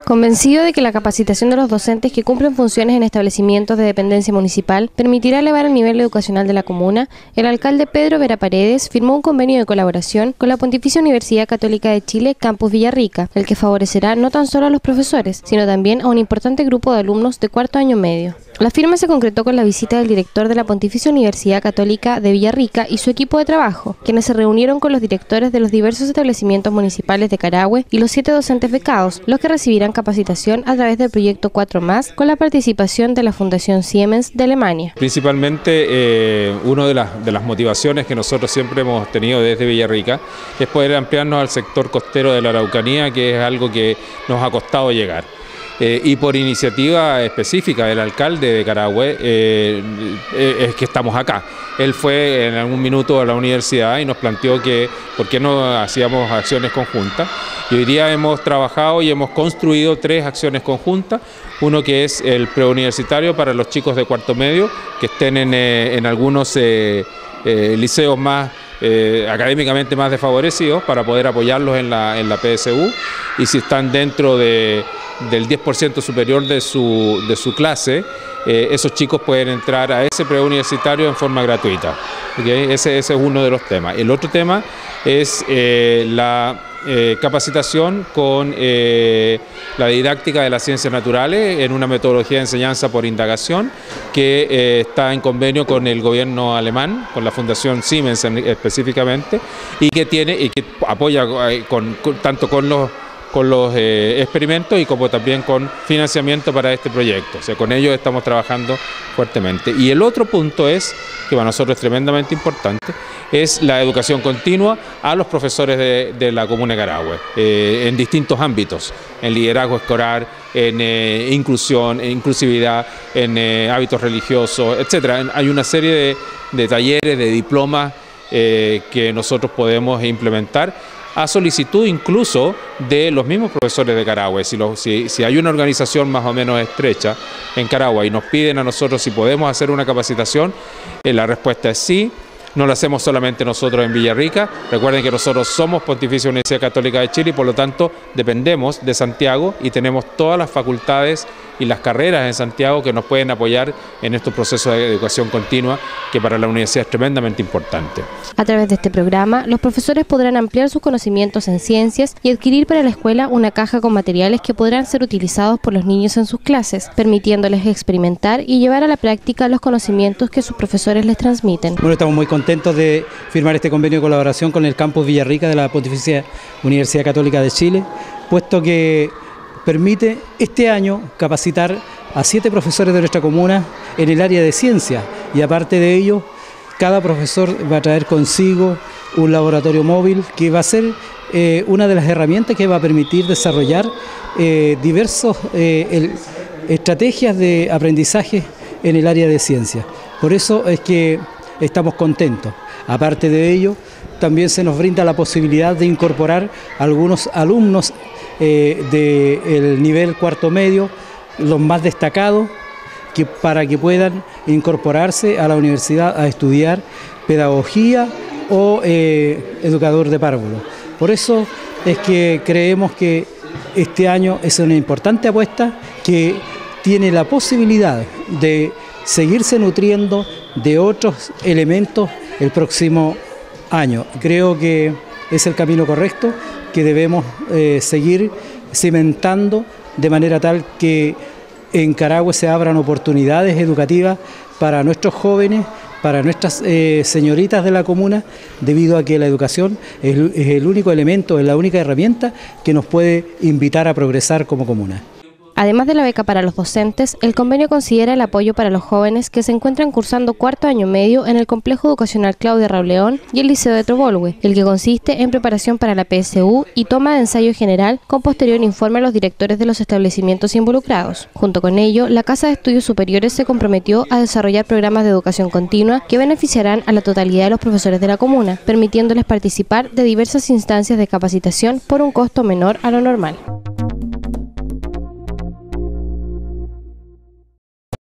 Convencido de que la capacitación de los docentes que cumplen funciones en establecimientos de dependencia municipal permitirá elevar el nivel educacional de la comuna, el alcalde Pedro Vera Paredes firmó un convenio de colaboración con la Pontificia Universidad Católica de Chile, Campus Villarrica, el que favorecerá no tan solo a los profesores, sino también a un importante grupo de alumnos de cuarto año medio. La firma se concretó con la visita del director de la Pontificia Universidad Católica de Villarrica y su equipo de trabajo, quienes se reunieron con los directores de los diversos establecimientos municipales de Carahue y los 7 docentes becados, los que recibirán capacitación a través del proyecto 4+, con la participación de la Fundación Siemens de Alemania. Principalmente, una de las motivaciones que nosotros siempre hemos tenido desde Villarrica es poder ampliarnos al sector costero de la Araucanía, que es algo que nos ha costado llegar. Y por iniciativa específica del alcalde de Carahue es que estamos acá. Él fue en algún minuto a la universidad y nos planteó que por qué no hacíamos acciones conjuntas. Y hoy día hemos trabajado y hemos construido 3 acciones conjuntas. Uno que es el preuniversitario para los chicos de cuarto medio que estén en algunos liceos más académicamente más desfavorecidos, para poder apoyarlos en la PSU, y si están dentro del 10% superior de su clase, esos chicos pueden entrar a ese preuniversitario en forma gratuita. ¿Okay? Ese es uno de los temas. El otro tema es la capacitación con la didáctica de las ciencias naturales en una metodología de enseñanza por indagación que está en convenio con el gobierno alemán, con la Fundación Siemens específicamente, y que apoya tanto con los experimentos y como también con financiamiento para este proyecto. O sea, con ellos estamos trabajando fuertemente. Y el otro punto es, que para nosotros es tremendamente importante, es la educación continua a los profesores de la comuna de Carahue, en distintos ámbitos, en liderazgo escolar, en inclusión, en inclusividad, en hábitos religiosos, etc. Hay una serie de talleres, de diplomas que nosotros podemos implementar a solicitud incluso de los mismos profesores de Carahue. Si hay una organización más o menos estrecha en Carahue y nos piden a nosotros si podemos hacer una capacitación, la respuesta es sí. No lo hacemos solamente nosotros en Villarrica. Recuerden que nosotros somos Pontificia Universidad Católica de Chile y por lo tanto dependemos de Santiago y tenemos todas las facultades y las carreras en Santiago que nos pueden apoyar en estos procesos de educación continua, que para la universidad es tremendamente importante. A través de este programa, los profesores podrán ampliar sus conocimientos en ciencias y adquirir para la escuela una caja con materiales que podrán ser utilizados por los niños en sus clases, permitiéndoles experimentar y llevar a la práctica los conocimientos que sus profesores les transmiten. Bueno, estamos muy contentos de firmar este convenio de colaboración con el Campus Villarrica de la Pontificia Universidad Católica de Chile, puesto que permite este año capacitar a 7 profesores de nuestra comuna en el área de ciencia, y aparte de ello, cada profesor va a traer consigo un laboratorio móvil que va a ser una de las herramientas que va a permitir desarrollar diversas estrategias de aprendizaje en el área de ciencia. Por eso es que estamos contentos. Aparte de ello, también se nos brinda la posibilidad de incorporar algunos alumnos del nivel cuarto medio, los más destacados, para que puedan incorporarse a la universidad a estudiar pedagogía o educador de párvulo. Por eso es que creemos que este año es una importante apuesta que tiene la posibilidad de seguirse nutriendo de otros elementos el próximo año. Creo que es el camino correcto que debemos seguir cimentando de manera tal que en Carahue se abran oportunidades educativas para nuestros jóvenes, para nuestras señoritas de la comuna, debido a que la educación es el único elemento, es la única herramienta que nos puede invitar a progresar como comuna. Además de la beca para los docentes, el convenio considera el apoyo para los jóvenes que se encuentran cursando cuarto año medio en el Complejo Educacional Claudia Rauleón y el Liceo de Trobolwe, el que consiste en preparación para la PSU y toma de ensayo general con posterior informe a los directores de los establecimientos involucrados. Junto con ello, la Casa de Estudios Superiores se comprometió a desarrollar programas de educación continua que beneficiarán a la totalidad de los profesores de la comuna, permitiéndoles participar de diversas instancias de capacitación por un costo menor a lo normal.